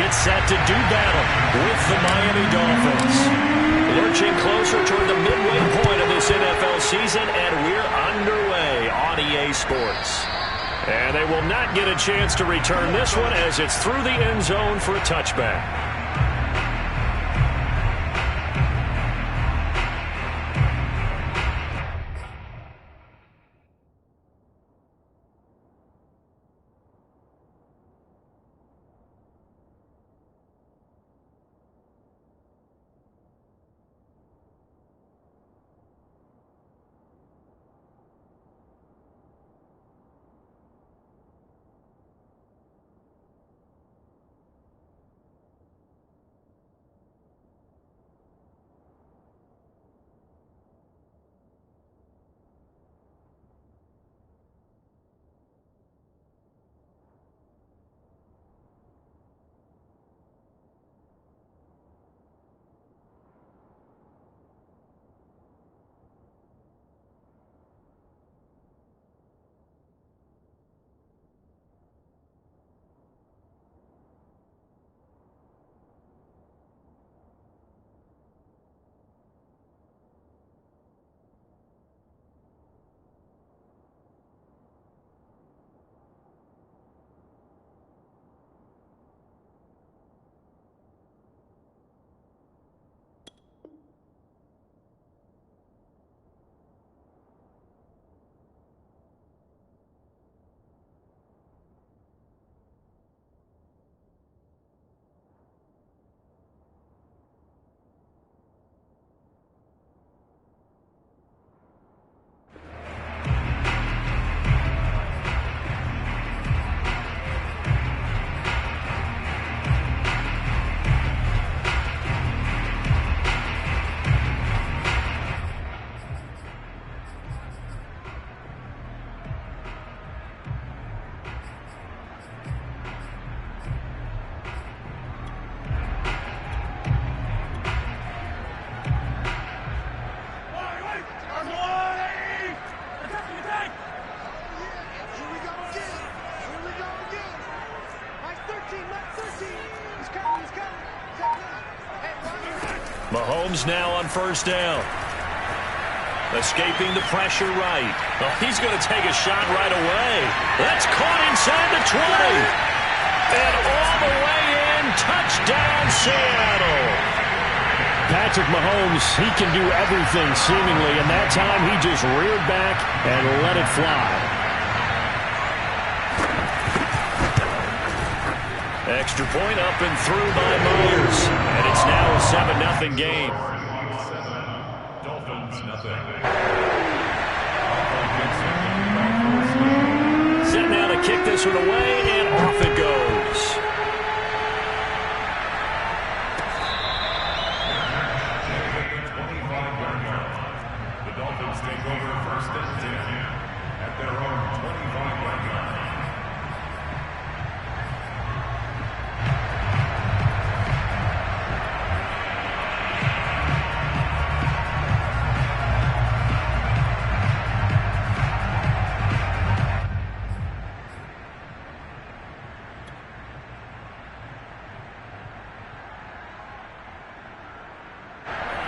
gets set to do battle with the Miami Dolphins. Lurching closer toward the midway point of this NFL season, and we're underway on EA Sports. And they will not get a chance to return this one as it's through the end zone for a touchback. Mahomes now on first down. Escaping the pressure right. Oh, he's going to take a shot right away. That's caught inside the 20. And all the way in, touchdown Seattle. Patrick Mahomes, he can do everything seemingly, and that time he just reared back and let it fly. Extra point up and through by Myers. And it's now a 7-0 game. Set now to kick this one away, and off it goes. The Dolphins take over first and 10 at their own 25-yard line.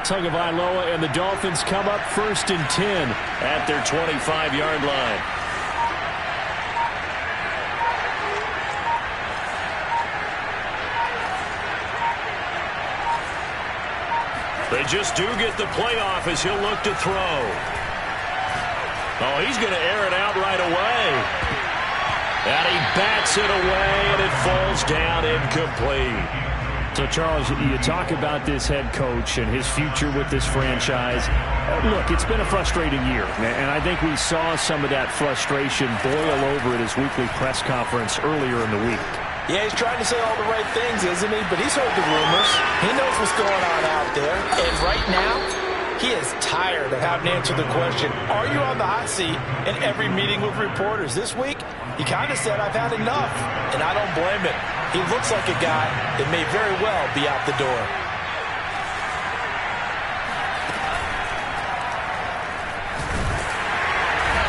Tagovailoa and the Dolphins come up first and 10 at their 25-yard line. They just do get the playoff as he'll look to throw. Oh, he's going to air it out right away. And he bats it away, and it falls down incomplete. So, Charles, you talk about this head coach and his future with this franchise. Look, it's been a frustrating year, and I think we saw some of that frustration boil over at his weekly press conference earlier in the week. Yeah, he's trying to say all the right things, isn't he? But he's heard the rumors. He knows what's going on out there. And right now, he is tired of having to answer the question, are you on the hot seat in every meeting with reporters? This week, he kind of said, I've had enough, and I don't blame him. He looks like a guy that may very well be out the door.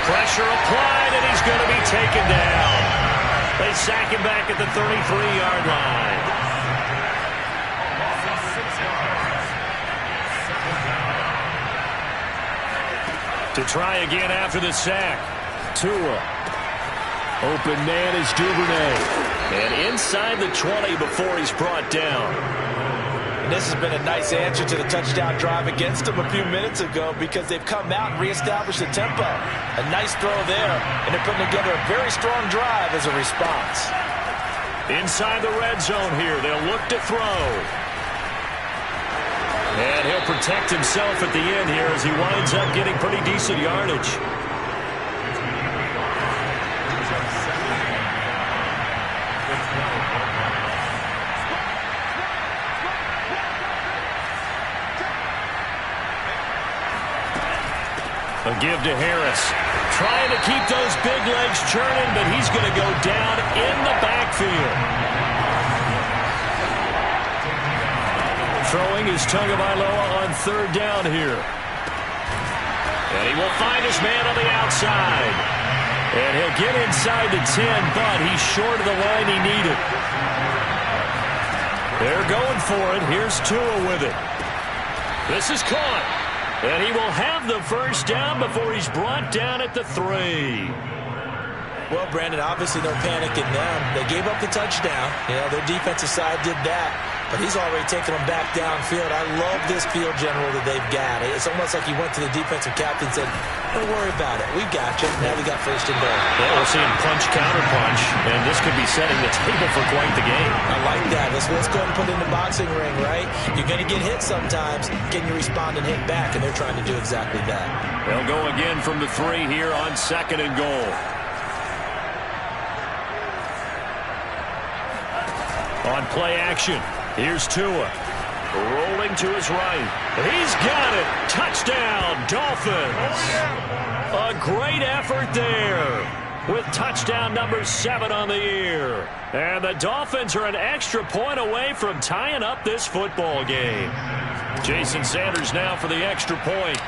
Pressure applied, and he's going to be taken down. They sack him back at the 33-yard line. To try again after the sack. Tua. Open man is Duvernay. And inside the 20 before he's brought down. And this has been a nice answer to the touchdown drive against them a few minutes ago because they've come out and reestablished the tempo. A nice throw there, and they're putting together a very strong drive as a response. Inside the red zone here, they'll look to throw. And he'll protect himself at the end here as he winds up getting pretty decent yardage. A give to Harris. Trying to keep those big legs churning, but he's going to go down in the backfield. Throwing is Tagovailoa on third down here. And he will find his man on the outside. And he'll get inside the 10, but he's short of the line he needed. They're going for it. Here's Tua with it. This is caught. And he will have the first down before he's brought down at the 3. Well, Brandon, obviously no panic in them. They gave up the touchdown. You know, their defensive side did that. But he's already taken them back downfield. I love this field general that they've got. It's almost like he went to the defensive captain and said, don't worry about it. We got you. Now we got first and goal. Yeah, we'll see him punch, counter punch, and this could be setting the table for quite the game. I like that. Let's go ahead and put it in the boxing ring, right? You're going to get hit sometimes. Can you respond and hit back? And they're trying to do exactly that. They'll go again from the 3 here on second and goal. On play action, here's Tua. Rolling to his right. He's got it. Touchdown, Dolphins. A great effort there with touchdown number 7 on the year. And the Dolphins are an extra point away from tying up this football game. Jason Sanders now for the extra point.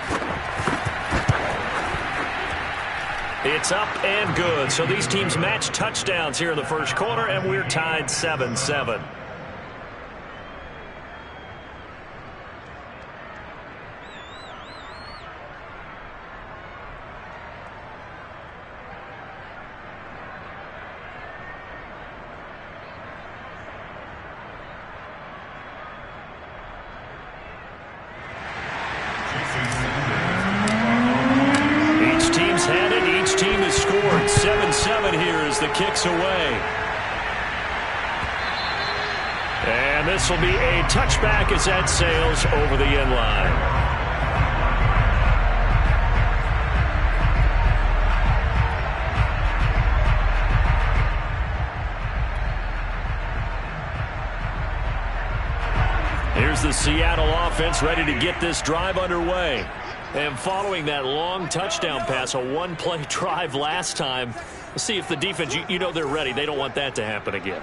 It's up and good. So these teams match touchdowns here in the first quarter, and we're tied 7-7. Scored 7-7 here as the kick's away. And this will be a touchback as that sails over the end line. Here's the Seattle offense ready to get this drive underway. And following that long touchdown pass, a one-play drive last time, let's see if the defense, you know they're ready. They don't want that to happen again.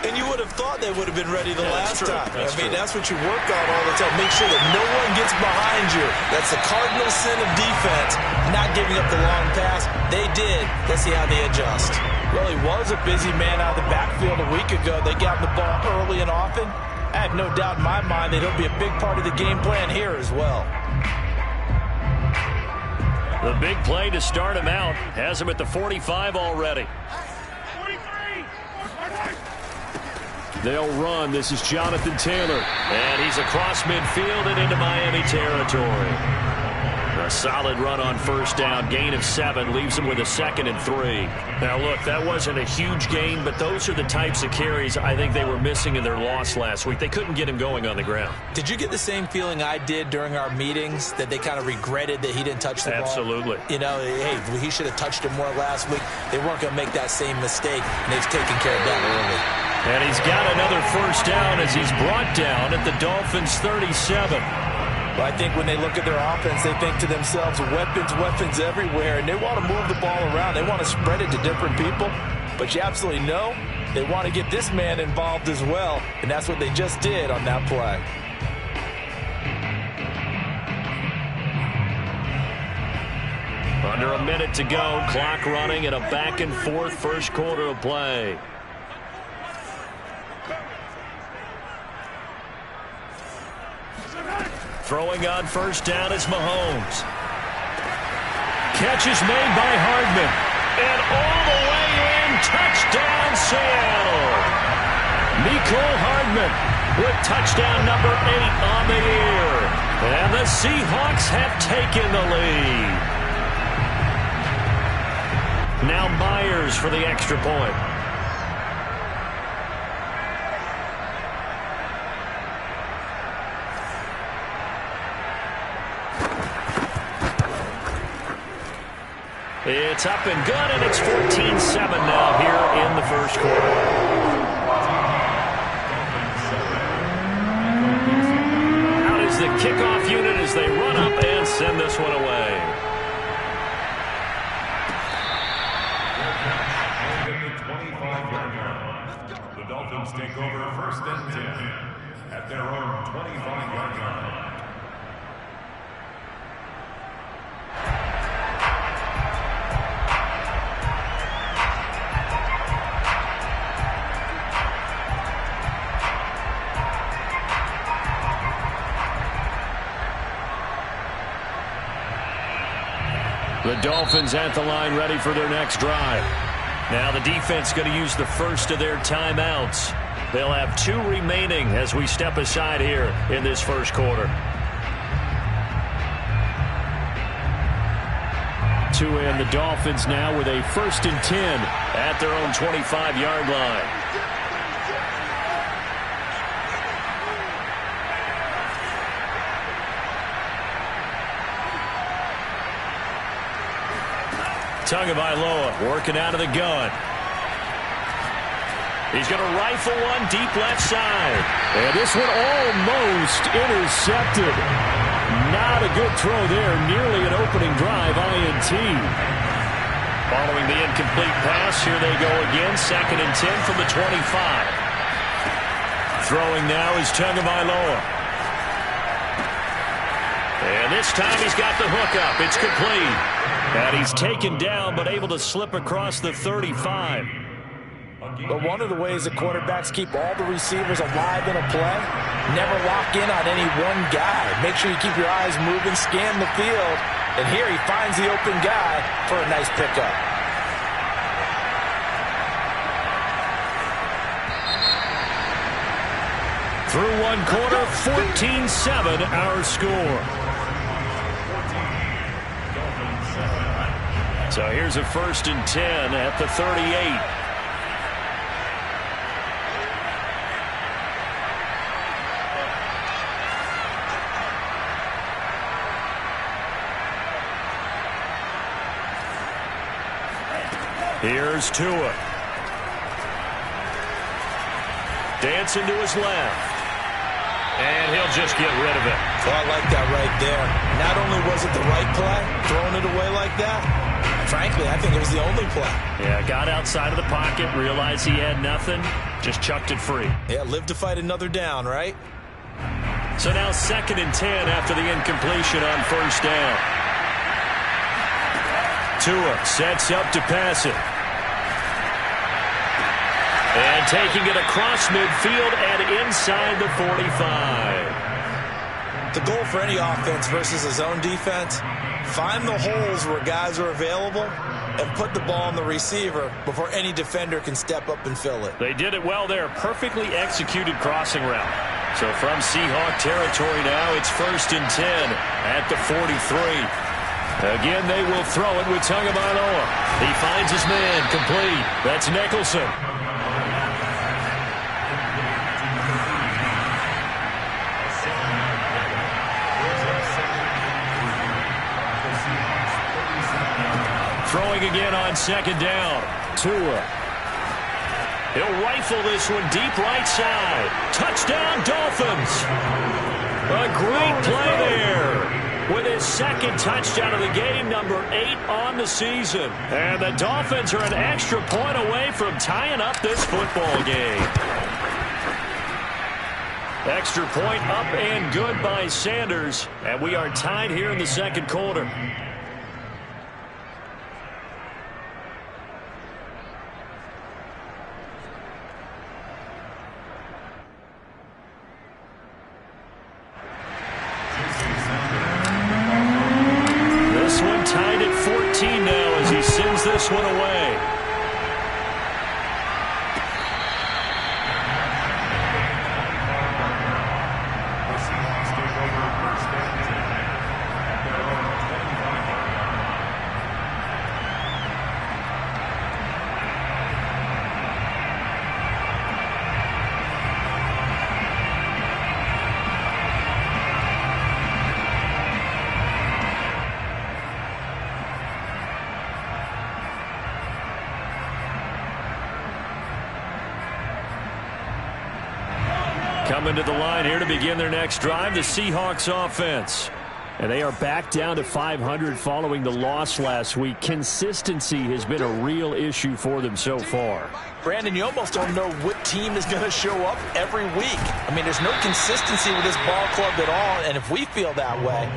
And you would have thought they would have been ready the last time. That's true. That's what you work on all the time. Make sure that no one gets behind you. That's the cardinal sin of defense, not giving up the long pass. They did. Let's see how they adjust. Well, he was a busy man out of the backfield a week ago. They got the ball early and often. I have no doubt in my mind that he'll be a big part of the game plan here as well. The big play to start him out has him at the 45 already. They'll run. This is Jonathan Taylor. And he's across midfield and into Miami territory. A solid run on first down. Gain of 7 leaves him with a 2nd and 3. Now, look, that wasn't a huge gain, but those are the types of carries I think they were missing in their loss last week. They couldn't get him going on the ground. Did you get the same feeling I did during our meetings, that they kind of regretted that he didn't touch the ball? Absolutely. You know, hey, he should have touched it more last week. They weren't going to make that same mistake, and they've taken care of that early. And he's got another first down as he's brought down at the Dolphins' 37. Well, I think when they look at their offense, they think to themselves, weapons everywhere, and they want to move the ball around. They want to spread it to different people, but you absolutely know they want to get this man involved as well, and that's what they just did on that play. Under a minute to go, clock running, and a back-and-forth first quarter of play. Throwing on first down is Mahomes. catch is made by Hardman. And all the way in, touchdown Seattle. Mecole Hardman with touchdown number 8 on the year. And the Seahawks have taken the lead. Now Myers for the extra point. It's up and good, and it's 14-7 now here in the first quarter. Out is the kickoff unit as they run up and send this one away. The Dolphins take over 1st and 10 at their own 25-yard line. The Dolphins at the line ready for their next drive. Now the defense going to use the first of their timeouts. They'll have 2 remaining as we step aside here in this first quarter. To end the Dolphins now with a 1st and 10 at their own 25-yard line. Tagovailoa working out of the gun. He's going to rifle one deep left side. And this one almost intercepted. Not a good throw there. Nearly an opening drive INT. Following the incomplete pass, here they go again. 2nd and 10 from the 25. Throwing now is Tagovailoa. And this time he's got the hook up. It's complete. And he's taken down but able to slip across the 35. But one of the ways that quarterbacks keep all the receivers alive in a play, never lock in on any one guy. Make sure you keep your eyes moving, scan the field. And here he finds the open guy for a nice pickup. Through one quarter, 14-7 our score. So here's a 1st and 10 at the 38. Here's Tua. Dancing to his left. And he'll just get rid of it. Oh, I like that right there. Not only was it the right play, throwing it away like that, frankly, I think it was the only play. Yeah, got outside of the pocket, realized he had nothing, just chucked it free. Yeah, live to fight another down, right? So now 2nd and 10 after the incompletion on 1st down. Tua sets up to pass it. And taking it across midfield and inside the 45. The goal for any offense versus a zone defense, find the holes where guys are available and put the ball on the receiver before any defender can step up and fill it. They did it well there. Perfectly executed crossing route. So from Seahawk territory now, it's 1st and 10 at the 43. Again, they will throw it with Tagovailoa. He finds his man complete. That's Nicholson. Throwing again on 2nd down. Tua. He'll rifle this one deep right side. Touchdown, Dolphins. A great play there. With his 2nd touchdown of the game, number 8 on the season. And the Dolphins are an extra point away from tying up this football game. Extra point up and good by Sanders. And we are tied here in the 2nd quarter. Tied at 14 Coming to the line here to begin their next drive, the Seahawks offense. And they are back down to 500 following the loss last week. Consistency has been a real issue for them so far. Brandon, you almost don't know what team is going to show up every week. I mean, there's no consistency with this ball club at all, and if we feel that way,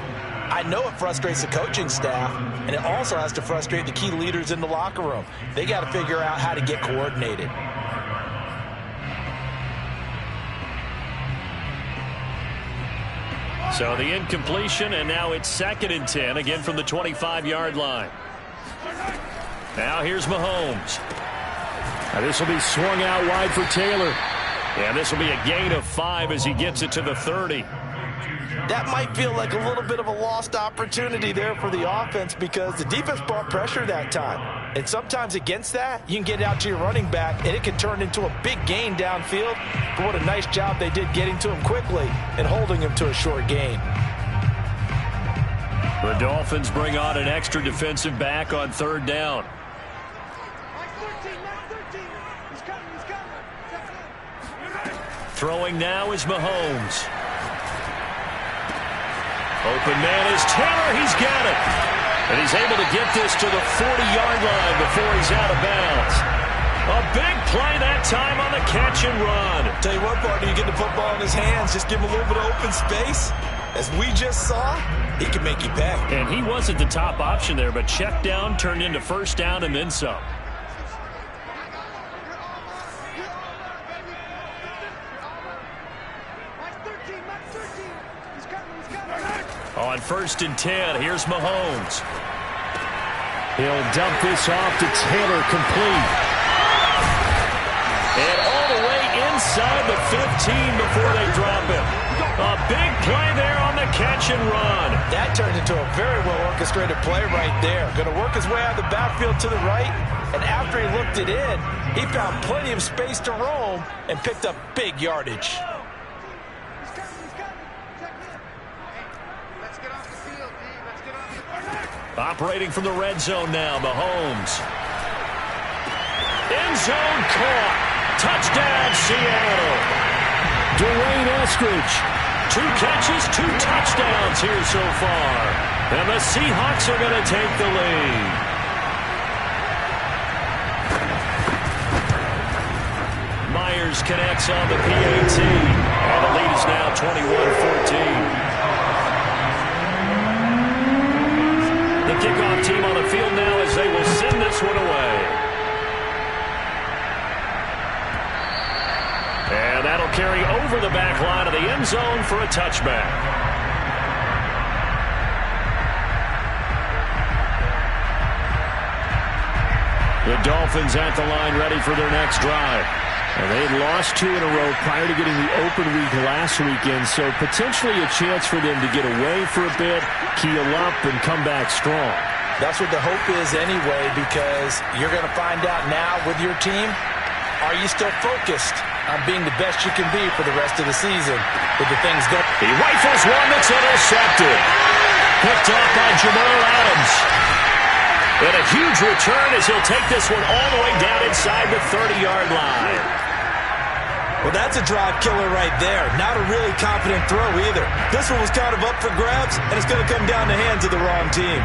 I know it frustrates the coaching staff, and it also has to frustrate the key leaders in the locker room. They got to figure out how to get coordinated. So the incompletion, and now it's 2nd and 10, again from the 25-yard line. Now here's Mahomes. Now this will be swung out wide for Taylor. And this will be a gain of 5 as he gets it to the 30. That might feel like a little bit of a lost opportunity there for the offense because the defense brought pressure that time. And sometimes against that, you can get out to your running back, and it can turn into a big gain downfield. But what a nice job they did getting to him quickly and holding him to a short gain. The Dolphins bring on an extra defensive back on 3rd down. Throwing now is Mahomes. Open man is Taylor. He's got it. And he's able to get this to the 40-yard line before he's out of bounds. A big play that time on the catch and run. Tell you what, partner, you get the football in his hands, just give him a little bit of open space. As we just saw, he can make you pay. And he wasn't the top option there, but check down turned into 1st down and then some. On 1st and 10, here's Mahomes. He'll dump this off to Taylor, complete. And all the way inside the 15 before they drop him. A big play there on the catch and run. That turned into a very well-orchestrated play right there. Going to work his way out of the backfield to the right, and after he looked it in, he found plenty of space to roam and picked up big yardage. Operating from the red zone now, Mahomes. End zone caught. Touchdown, Seattle. Dwayne Eskridge. 2 catches, 2 touchdowns here so far. And the Seahawks are going to take the lead. Myers connects on the PAT. And the lead is now 21-14. The kickoff team on the field now as they will send this one away. And that'll carry over the back line of the end zone for a touchback. The Dolphins at the line ready for their next drive. And they had lost 2 in a row prior to getting the open week last weekend, so potentially a chance for them to get away for a bit, keel up, and come back strong. That's what the hope is anyway, because you're going to find out now with your team, are you still focused on being the best you can be for the rest of the season with the things going? He rifles one that's intercepted. Picked up by Jamal Adams. And a huge return as he'll take this one all the way down inside the 30-yard line. Well, that's a drive killer right there. Not a really confident throw either. This one was kind of up for grabs, and it's going to come down the hands of the wrong team.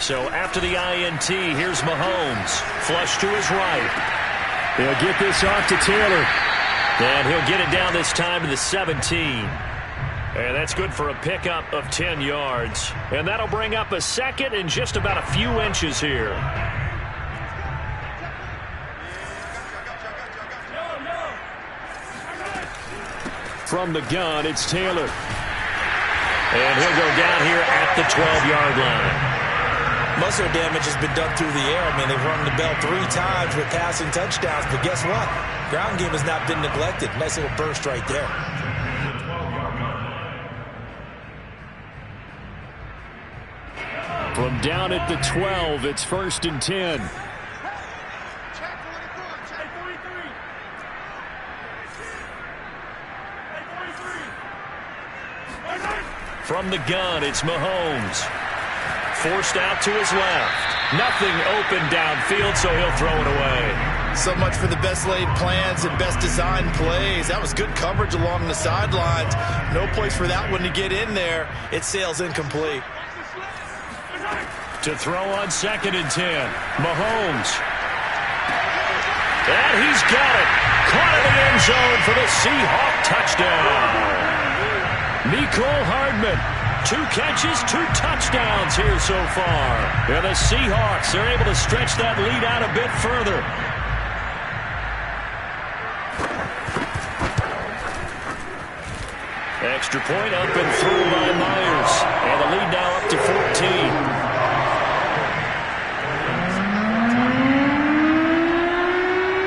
So after the INT, here's Mahomes. Flush to his right. He'll get this off to Taylor. And he'll get it down this time to the 17. And that's good for a pickup of 10 yards. And that'll bring up a 2nd and just about a few inches here. From the gun, it's Taylor. And he'll go down here at the 12-yard line. Most of their damage has been done through the air. I mean, they've rung the bell 3 times with passing touchdowns, but guess what? Ground game has not been neglected. Nice little burst right there. From down at the 12, it's 1st and 10. From the gun, it's Mahomes. Forced out to his left. Nothing open downfield, so he'll throw it away. So much for the best laid plans and best designed plays. That was good coverage along the sidelines. No place for that one to get in there. It sails incomplete. To throw on 2nd and 10. Mahomes. And he's got it. Caught in the end zone for the Seahawk touchdown. Mecole Hardman. 2 catches, 2 touchdowns here so far. And the Seahawks are able to stretch that lead out a bit further. Extra point up and through by Myers. And the lead now up to 14.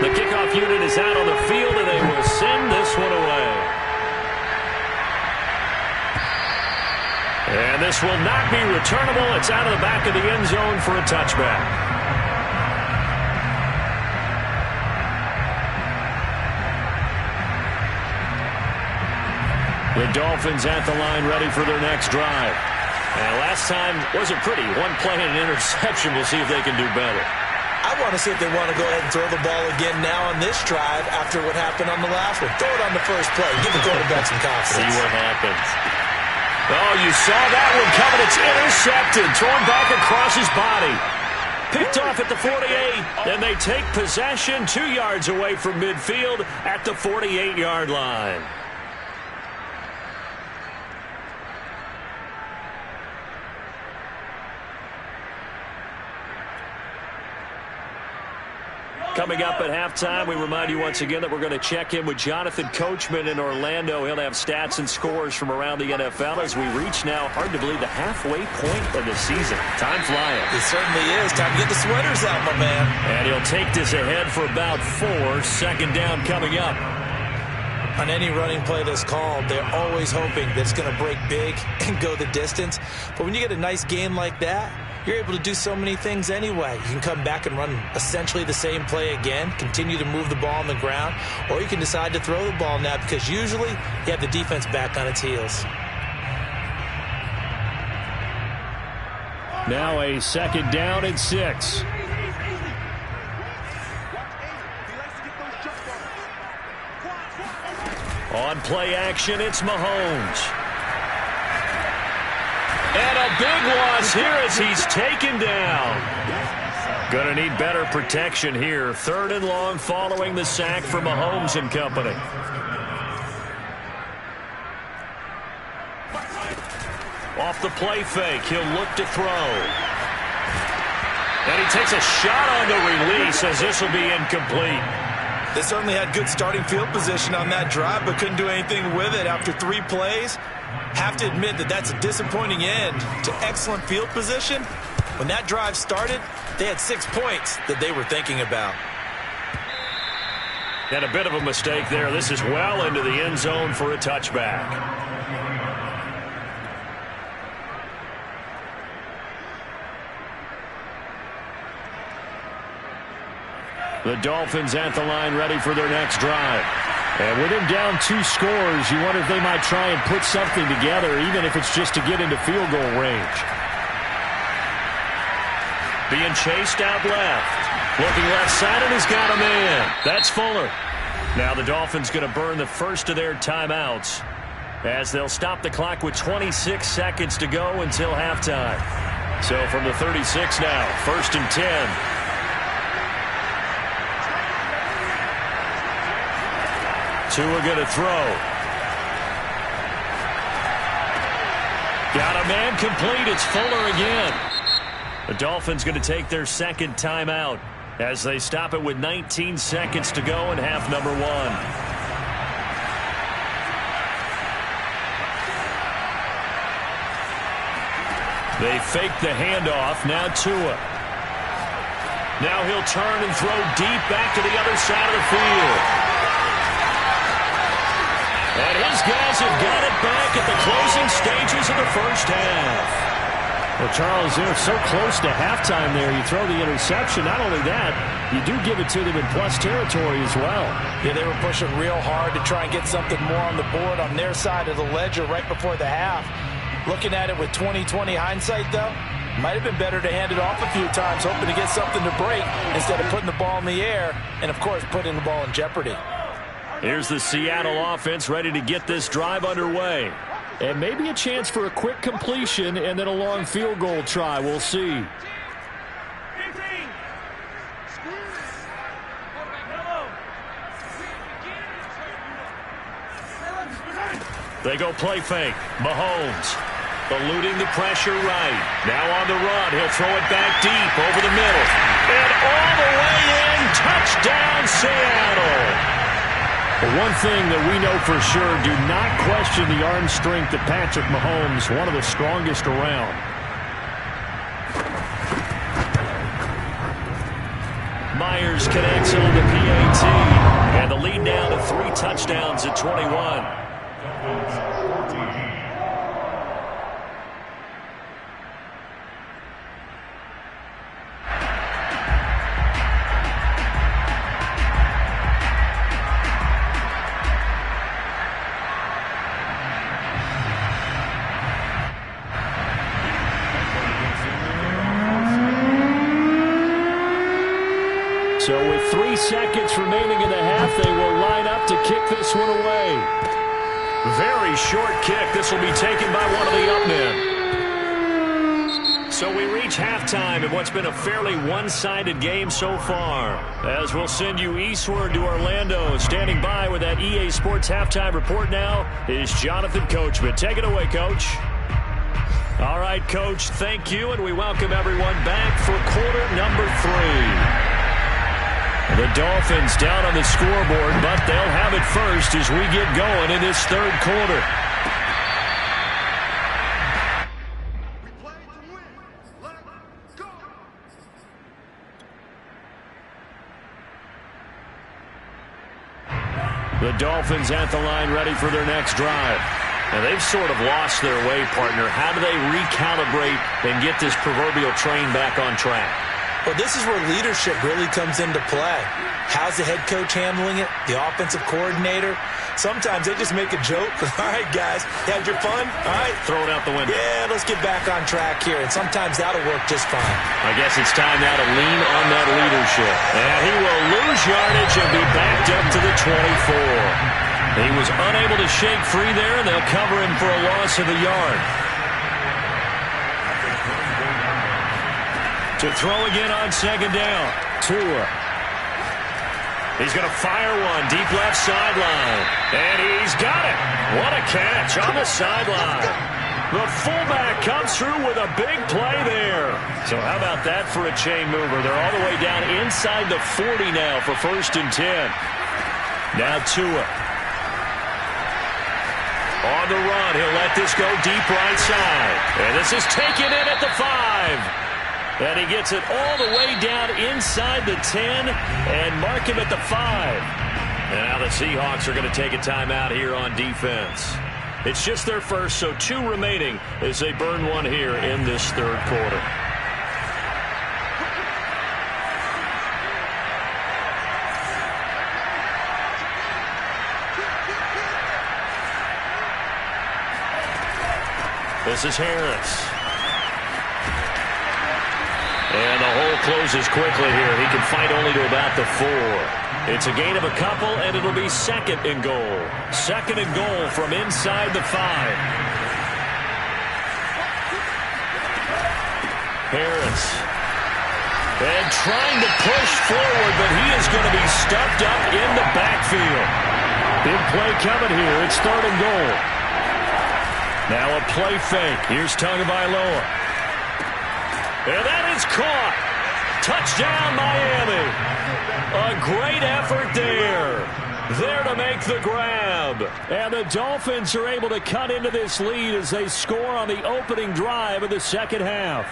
The kickoff unit is out on the field, and they will send this one away. And this will not be returnable. It's out of the back of the end zone for a touchback. The Dolphins at the line, ready for their next drive. And last time wasn't pretty. 1 play and an interception. We'll see if they can do better. I want to see if they want to go ahead and throw the ball again now on this drive after what happened on the last one. Throw it on the first play. Give the quarterback some confidence. See what happens. Oh, you saw that one coming. It's intercepted. Thrown back across his body. Picked off at the 48. Then they take possession 2 yards away from midfield at the 48-yard line. Coming up at halftime, we remind you once again that we're going to check in with Jonathan Coachman in Orlando. He'll have stats and scores from around the NFL as we reach now, hard to believe, the halfway point of the season. Time flying. It certainly is. Time to get the sweaters out, my man. And he'll take this ahead for about 4. 2nd down coming up. On any running play that's called, they're always hoping that it's going to break big and go the distance. But when you get a nice game like that, you're able to do so many things anyway. You can come back and run essentially the same play again, continue to move the ball on the ground, or you can decide to throw the ball now because usually you have the defense back on its heels. Now a 2nd down and 6. On play action, it's Mahomes. And a big loss here as he's taken down. Going to need better protection here. 3rd and long following the sack for Mahomes and company. Off the play fake, he'll look to throw. And he takes a shot on the release as this will be incomplete. They certainly had good starting field position on that drive, but couldn't do anything with it after 3 plays. Have to admit that that's a disappointing end to excellent field position. When that drive started, they had 6 points that they were thinking about. And a bit of a mistake there. This is well into the end zone for a touchback. The Dolphins at the line, ready for their next drive. And with him down 2 scores, you wonder if they might try and put something together, even if it's just to get into field goal range. Being chased out left. Looking left side, and he's got a man. That's Fuller. Now the Dolphins going to burn the first of their timeouts as they'll stop the clock with 26 seconds to go until halftime. So from the 36 now, 1st and 10. Tua going to throw. Got a man complete. It's Fuller again. The Dolphins going to take their 2nd timeout as they stop it with 19 seconds to go in half number 1. They fake the handoff. Now Tua. Now he'll turn and throw deep back to the other side of the field. And his guys have got it back at the closing stages of the first half. Well, Charles, they're so close to halftime there. You throw the interception. Not only that, you do give it to them in plus territory as well. Yeah, they were pushing real hard to try and get something more on the board on their side of the ledger right before the half. Looking at it with 20/20 hindsight, though, might have been better to hand it off a few times, hoping to get something to break instead of putting the ball in the air and, of course, putting the ball in jeopardy. Here's the Seattle offense ready to get this drive underway. And maybe a chance for a quick completion and then a long field goal try. We'll see. They go play fake. Mahomes eluding the pressure right. Now on the run. He'll throw it back deep over the middle. And all the way in. Touchdown, Seattle. Well, one thing that we know for sure, do not question the arm strength of Patrick Mahomes, one of the strongest around. Myers connects on the PAT. And the lead now to 3 touchdowns at 21. So with 3 seconds remaining in the half, they will line up to kick this one away. Very short kick. This will be taken by one of the up men. So we reach halftime in what's been a fairly one-sided game so far. As we'll send you eastward to Orlando. Standing by with that EA Sports halftime report now is Jonathan Coachman. Take it away, Coach. All right, Coach, thank you, and we welcome everyone back for quarter number 3. The Dolphins down on the scoreboard, but they'll have it first as we get going in this third quarter. We play to win. Let's go. The Dolphins at the line ready for their next drive. And they've sort of lost their way, partner. How do they recalibrate and get this proverbial train back on track? Well, this is where leadership really comes into play. How's the head coach handling it? The offensive coordinator? Sometimes they just make a joke. All right, guys, you had your fun? All right. Throw it out the window. Yeah, let's get back on track here. And sometimes that'll work just fine. I guess it's time now to lean on that leadership. And he will lose yardage and be backed up to the 24. He was unable to shake free there, and they'll cover him for a loss of a yard. To throw again on second down. Tua. He's going to fire one deep left sideline. And he's got it. What a catch on the sideline. The fullback comes through with a big play there. So how about that for a chain mover? They're all the way down inside the 40 now for 1st and 10. Now Tua. On the run, he'll let this go deep right side. And this is taken in at the 5. And he gets it all the way down inside the 10 and mark him at the 5. And now the Seahawks are going to take a timeout here on defense. It's just their first, so 2 remaining as they burn one here in this third quarter. This is Harris. And the hole closes quickly here. He can fight only to about the 4. It's a gain of a couple, and it'll be 2nd and goal. 2nd and goal from inside the 5. Harris. And trying to push forward, but he is going to be stuffed up in the backfield. Big play coming here. It's 3rd and goal. Now a play fake. Here's Tagovailoa. And that is caught. Touchdown, Miami. A great effort there. There to make the grab. And the Dolphins are able to cut into this lead as they score on the opening drive of the second half.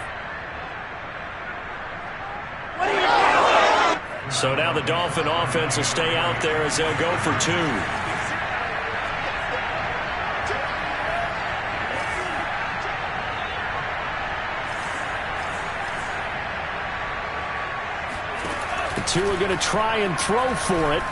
So now the Dolphin offense will stay out there as they'll go for 2. The 2 are going to try and throw for it.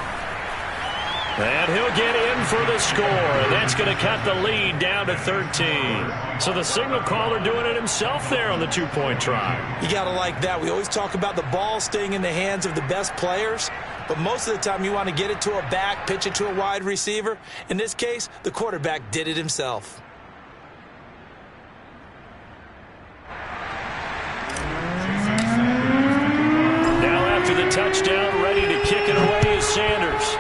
And he'll get in for the score. And that's going to cut the lead down to 13. So the signal caller doing it himself there on the two-point try. You got to like that. We always talk about the ball staying in the hands of the best players. But most of the time you want to get it to a back, pitch it to a wide receiver. In this case, the quarterback did it himself. Now after the touchdown, ready to kick it away is Sanders.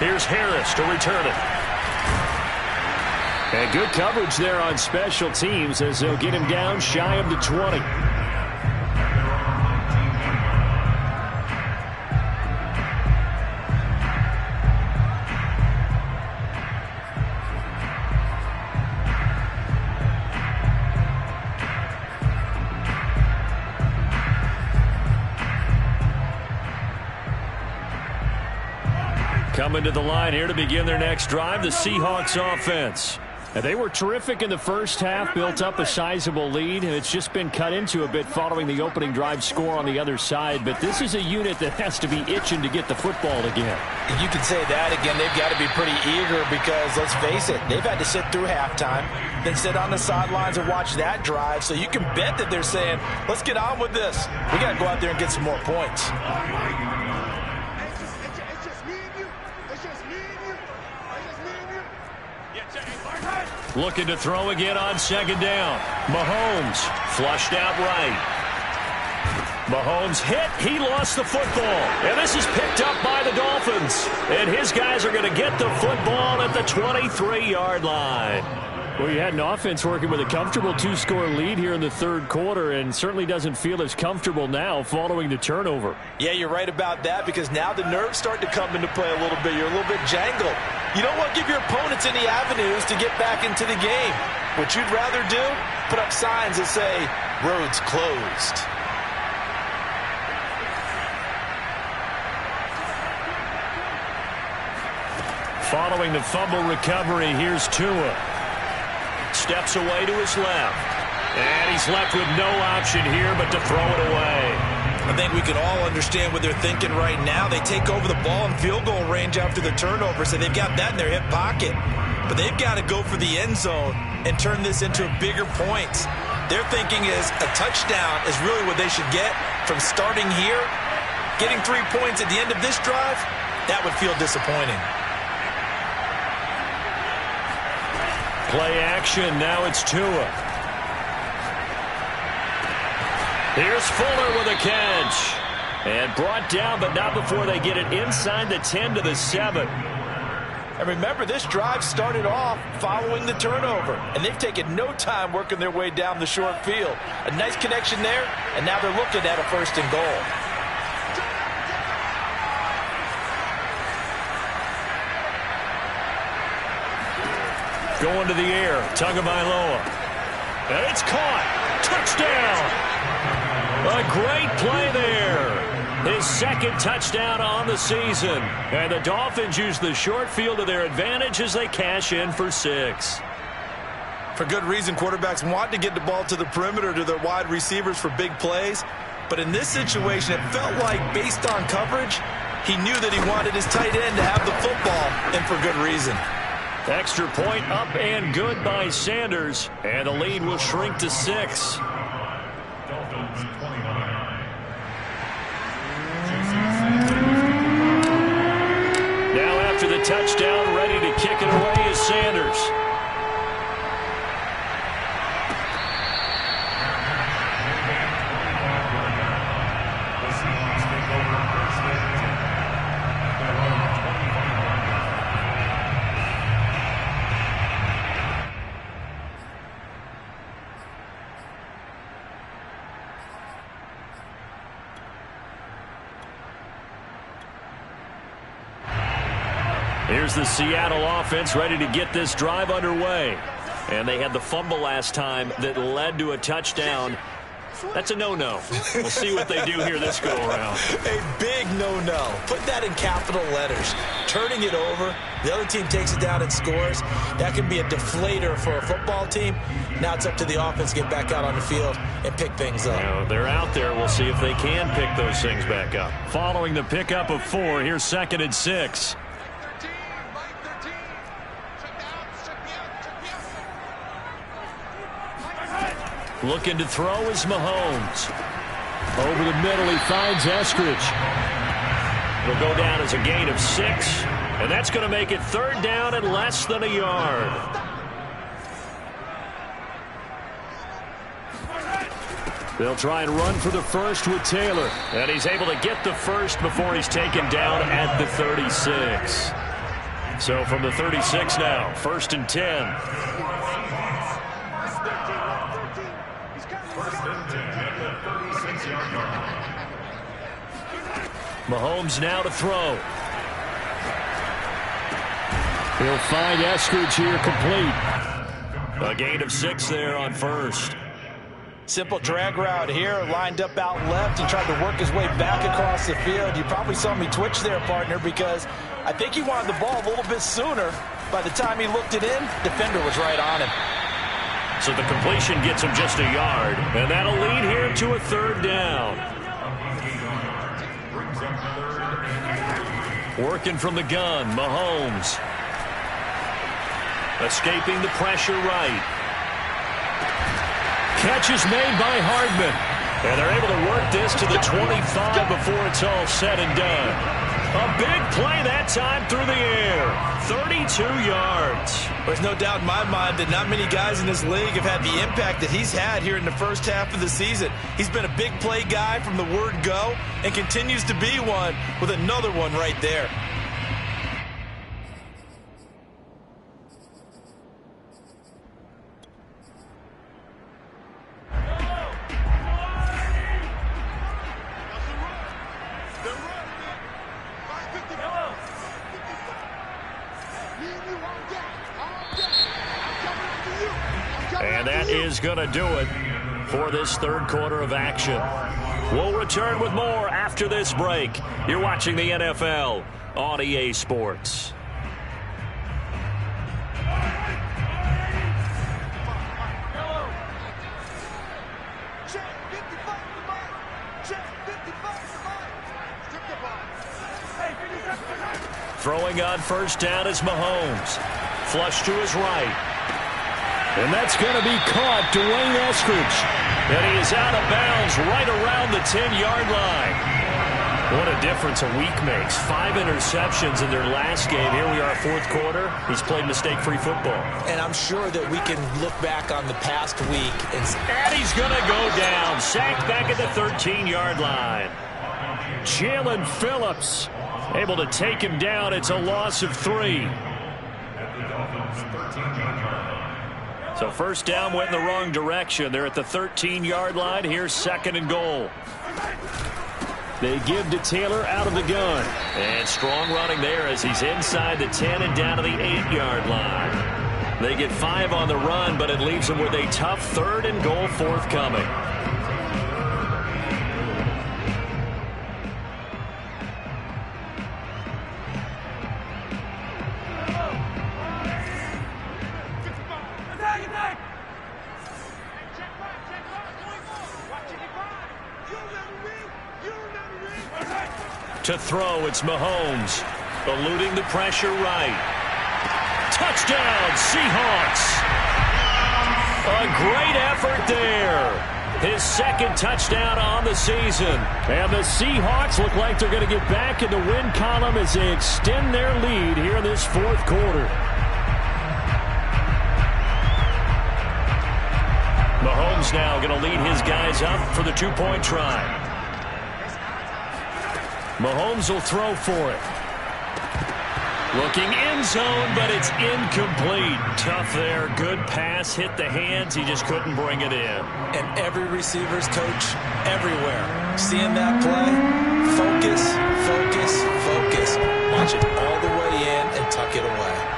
Here's Harris to return it. And good coverage there on special teams as they'll get him down shy of the 20. Coming to the line here to begin their next drive, the Seahawks offense. And they were terrific in the first half, built up a sizable lead, and it's just been cut into a bit following the opening drive score on the other side. But this is a unit that has to be itching to get the football again. You can say that again. They've got to be pretty eager because, let's face it, they've had to sit through halftime, then sit on the sidelines and watch that drive. So you can bet that they're saying, let's get on with this. We got to go out there and get some more points. Looking to throw again on second down. Mahomes flushed out right. Mahomes hit. He lost the football. And this is picked up by the Dolphins. And his guys are going to get the football at the 23-yard line. Well, you had an offense working with a comfortable two-score lead here in the third quarter and certainly doesn't feel as comfortable now following the turnover. Yeah, you're right about that because now the nerves start to come into play a little bit. You're a little bit jangled. You don't want to give your opponents any avenues to get back into the game. What you'd rather do, put up signs that say, roads closed. Following the fumble recovery, here's Tua. Steps away to his left. And he's left with no option here but to throw it away. I think we can all understand what they're thinking right now. They take over the ball in field goal range after the turnover, so they've got that in their hip pocket. But they've got to go for the end zone and turn this into bigger points. Their thinking is a touchdown is really what they should get from starting here. Getting 3 points at the end of this drive, that would feel disappointing. Play action. Now it's Tua. Here's Fuller with a catch. And brought down, but not before they get it inside the 10 to the 7. And remember, this drive started off following the turnover. And they've taken no time working their way down the short field. A nice connection there, and now they're looking at a first and goal. Going to the air, Tagovailoa. And it's caught. Touchdown. A great play there. His second touchdown on the season. And the Dolphins use the short field to their advantage as they cash in for 6. For good reason, quarterbacks want to get the ball to the perimeter to their wide receivers for big plays. But in this situation, it felt like, based on coverage, he knew that he wanted his tight end to have the football, and for good reason. Extra point up and good by Sanders. And the lead will shrink to 6. Dolphins 29. Now after the touchdown, ready to kick it away is Sanders. The Seahawks take over first and 10 at their own 25-yard line. Here's the Seattle offense ready to get this drive underway. And they had the fumble last time that led to a touchdown. That's a no-no. We'll see what they do here this go-around. A big no-no. Put that in capital letters. Turning it over, the other team takes it down and scores. That can be a deflator for a football team. Now it's up to the offense to get back out on the field and pick things up. Now, they're out there. We'll see if they can pick those things back up. Following the pickup of 4, here's 2nd and 6. Looking to throw is Mahomes. Over the middle, he finds Eskridge. It'll go down as a gain of 6, and that's going to make it 3rd down and less than a yard. They'll try and run for the first with Taylor. And he's able to get the first before he's taken down at the 36. So from the 36 now, 1st and 10. Mahomes now to throw. He'll find Eskridge here complete. A gain of 6 there on 1st. Simple drag route here, lined up out left. He tried to work his way back across the field. You probably saw me twitch there, partner, because I think he wanted the ball a little bit sooner. By the time he looked it in, defender was right on him. So the completion gets him just a yard, and that'll lead here to a 3rd down. Working from the gun, Mahomes. Escaping the pressure right. Catch is made by Hardman. And they're able to work this to the 25 before it's all said and done. A big play that time through the air. 32 yards. There's no doubt in my mind that not many guys in this league have had the impact that he's had here in the first half of the season. He's been a big play guy from the word go and continues to be one with another one right there. And that is going to do it for this 3rd quarter of action. We'll return with more after this break. You're watching the NFL on EA Sports. Throwing on 1st down is Mahomes. Flush to his right. And that's going to be caught, Dwayne Eskridge. And he is out of bounds right around the 10-yard line. What a difference a week makes. 5 interceptions in their last game. Here we are, 4th quarter. He's played mistake-free football. And I'm sure that we can look back on the past week. And he's going to go down. Sacked back at the 13-yard line. Jalen Phillips able to take him down. It's a loss of 3. So 1st down went in the wrong direction. They're at the 13-yard line. Here's 2nd and goal. They give to Taylor out of the gun. And strong running there as he's inside the 10 and down to the 8-yard line. They get 5 on the run, but it leaves them with a tough 3rd and goal forthcoming. To throw, it's Mahomes. Eluding the pressure right. Touchdown, Seahawks. A great effort there. His 2nd touchdown on the season. And the Seahawks look like they're going to get back in the win column as they extend their lead here in this 4th quarter. Mahomes now going to lead his guys up for the 2-point try. Mahomes will throw for it. Looking end zone, but it's incomplete. Tough there. Good pass. Hit the hands. He just couldn't bring it in. And every receiver's coach everywhere. Seeing that play, focus, focus, focus. Watch it all the way in and tuck it away.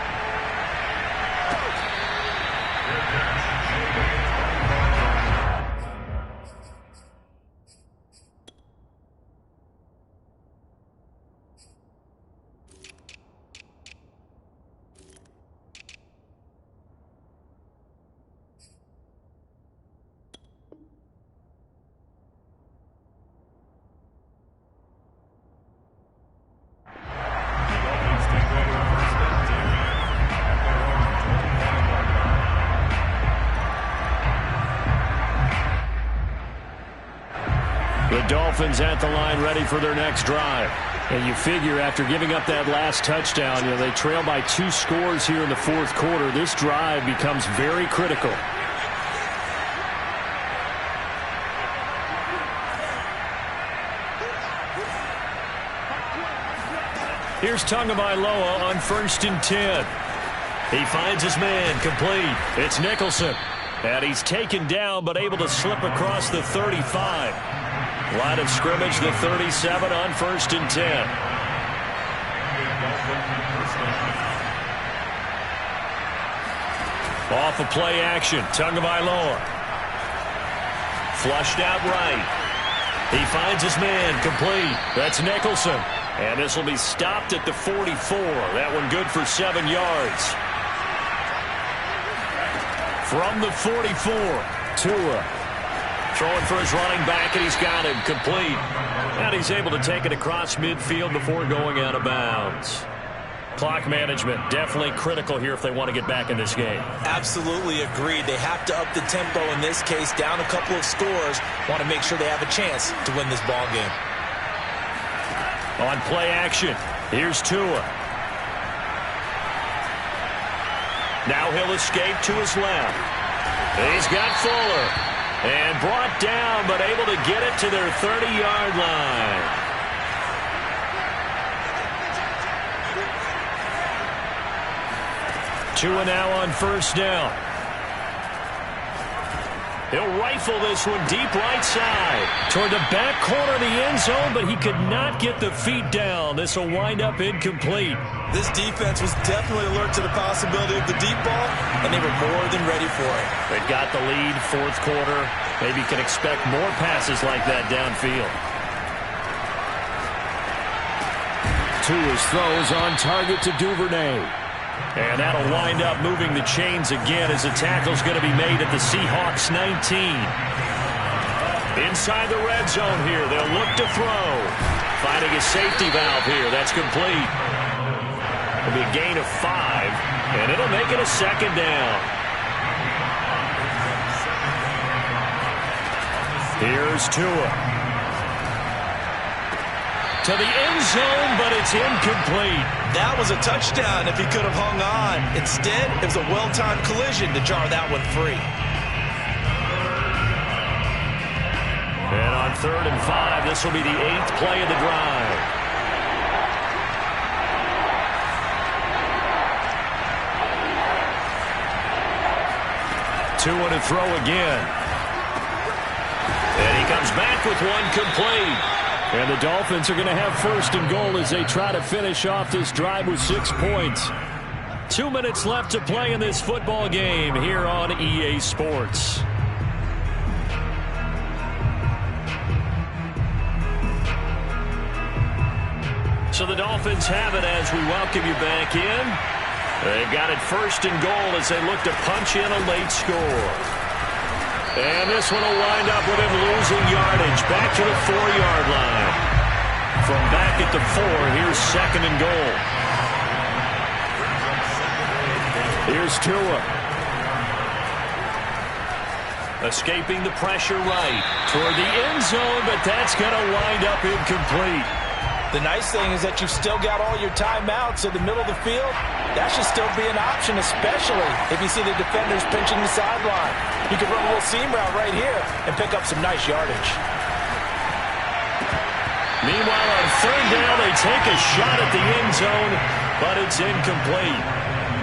Dolphins at the line ready for their next drive. And you figure after giving up that last touchdown, they trail by 2 scores here in the fourth quarter. This drive becomes very critical. Here's Tagovailoa on 1st and 10. He finds his man complete. It's Nicholson. And he's taken down but able to slip across the 35. Line of scrimmage, the 37 on 1st and 10. Off of play action, Tagovailoa. Flushed out right. He finds his man complete. That's Nicholson. And this will be stopped at the 44. That one good for 7 yards. From the 44, Tua throwing for his running back, and he's got him complete. And he's able to take it across midfield before going out of bounds. Clock management definitely critical here if they want to get back in this game. Absolutely agreed. They have to up the tempo in this case, down a couple of scores. Want to make sure they have a chance to win this ball game. On play action, here's Tua. Now he'll escape to his left. He's got Fuller. And brought down, but able to get it to their 30-yard line. Tua now on 1st down. He'll rifle this one deep right side toward the back corner of the end zone, but he could not get the feet down. This will wind up incomplete. This defense was definitely alert to the possibility of the deep ball, and they were more than ready for it. They've got the lead, fourth quarter. Maybe can expect more passes like that downfield. Tua's throws on target to Duvernay. And that'll wind up moving the chains again as the tackle's going to be made at the Seahawks 19. Inside the red zone here. They'll look to throw. Finding a safety valve here. That's complete. It'll be a gain of 5, and it'll make it a 2nd down. Here's Tua. To the end zone, but it's incomplete. That was a touchdown if he could have hung on. Instead, it was a well-timed collision to jar that one free. And on 3rd and 5, this will be the 8th play of the drive. Tua to throw again. And he comes back with one complete. And the Dolphins are going to have 1st and goal as they try to finish off this drive with 6 points. 2 minutes left to play in this football game here on EA Sports. So the Dolphins have it as we welcome you back in. They've got it 1st and goal as they look to punch in a late score. And this one will wind up with him losing yardage back to the 4-yard line. From back at the 4, here's 2nd and goal. Here's Tua. Escaping the pressure right toward the end zone, but that's going to wind up incomplete. The nice thing is that you've still got all your timeouts in the middle of the field. That should still be an option, especially if you see the defenders pinching the sideline. You can run a little seam route right here and pick up some nice yardage. Meanwhile, on 3rd down, they take a shot at the end zone, but it's incomplete.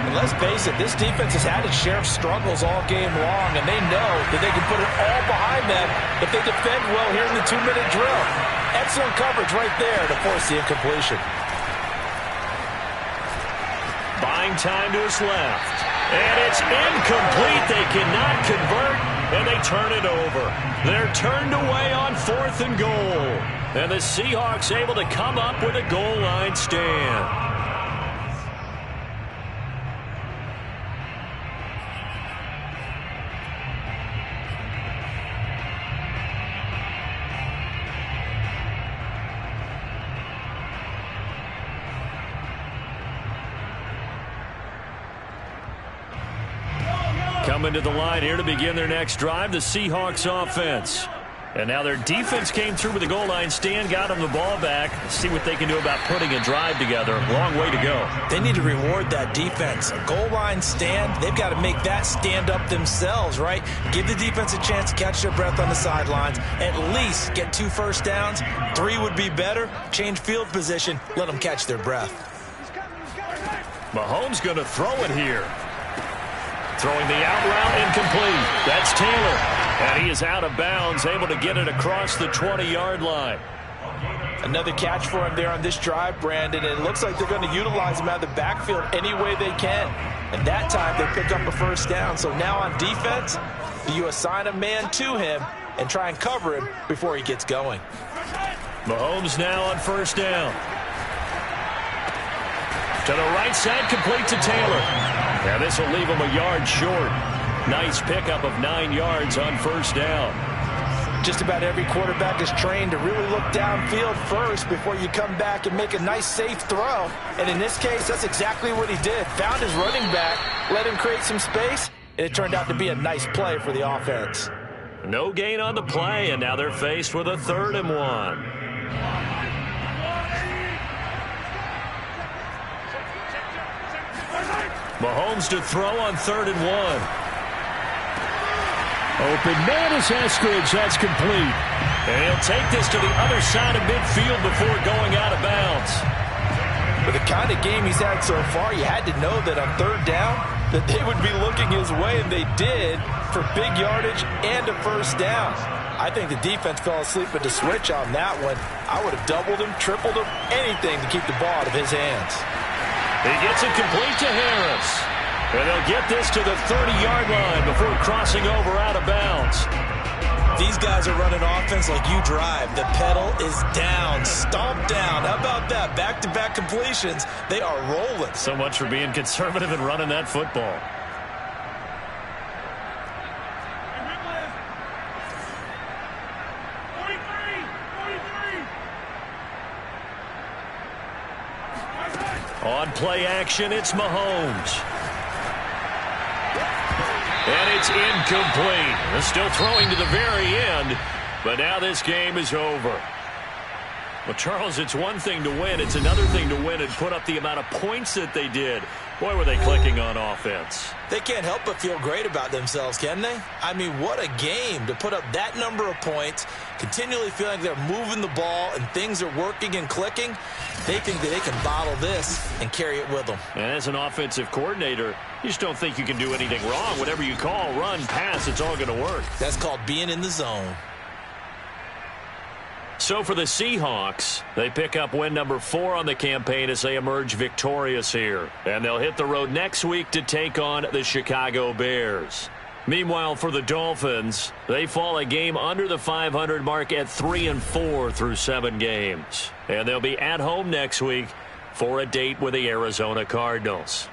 And let's face it, this defense has had its share of struggles all game long, and they know that they can put it all behind them if they defend well here in the 2-minute drill. Excellent coverage right there to force the incompletion. Buying time to his left. And it's incomplete. They cannot convert, and they turn it over. They're turned away on 4th and goal. And the Seahawks able to come up with a goal line stand. Coming to the line here to begin their next drive, the Seahawks offense. And now their defense came through with the goal line stand, got them the ball back. Let's see what they can do about putting a drive together. Long way to go. They need to reward that defense. A goal line stand, they've got to make that stand up themselves, right? Give the defense a chance to catch their breath on the sidelines. At least get 2 first downs. 3 would be better. Change field position. Let them catch their breath. Mahomes going to throw it here. Throwing the out route incomplete. That's Taylor. And he is out of bounds, able to get it across the 20-yard line. Another catch for him there on this drive, Brandon. And it looks like they're going to utilize him out of the backfield any way they can. And that time they pick up a first down. So now on defense, do you assign a man to him and try and cover him before he gets going? Mahomes now on first down. To the right side, complete to Taylor. Now this will leave him a yard short. Nice pickup of 9 yards on first down. Just about every quarterback is trained to really look downfield first before you come back and make a nice, safe throw. And in this case, that's exactly what he did. Found his running back, let him create some space, and it turned out to be a nice play for the offense. No gain on the play, and now they're faced with a 3rd and 1. Mahomes to throw on 3rd and 1. Open man is Eskridge. That's complete. And he'll take this to the other side of midfield before going out of bounds. With the kind of game he's had so far, you had to know that on 3rd down that they would be looking his way, and they did, for big yardage and a first down. I think the defense fell asleep at the switch on that one. I would have doubled him, tripled him, anything to keep the ball out of his hands. He gets it complete to Harris. And they'll get this to the 30-yard line before crossing over out of bounds. These guys are running offense like you drive. The pedal is down, stomp down. How about that? Back-to-back completions. They are rolling. So much for being conservative and running that football. On play action, it's Mahomes. And it's incomplete. They're still throwing to the very end, but now this game is over. Well, Charles, it's one thing to win. It's another thing to win and put up the amount of points that they did. Boy, were they clicking on offense. They can't help but feel great about themselves, can they? I mean, what a game to put up that number of points, continually feeling they're moving the ball and things are working and clicking. They think that they can bottle this and carry it with them. And as an offensive coordinator, you just don't think you can do anything wrong. Whatever you call, run, pass, it's all going to work. That's called being in the zone. So for the Seahawks, they pick up win number 4 on the campaign as they emerge victorious here. And they'll hit the road next week to take on the Chicago Bears. Meanwhile, for the Dolphins, they fall a game under the 500 mark at 3-4 through 7 games. And they'll be at home next week for a date with the Arizona Cardinals.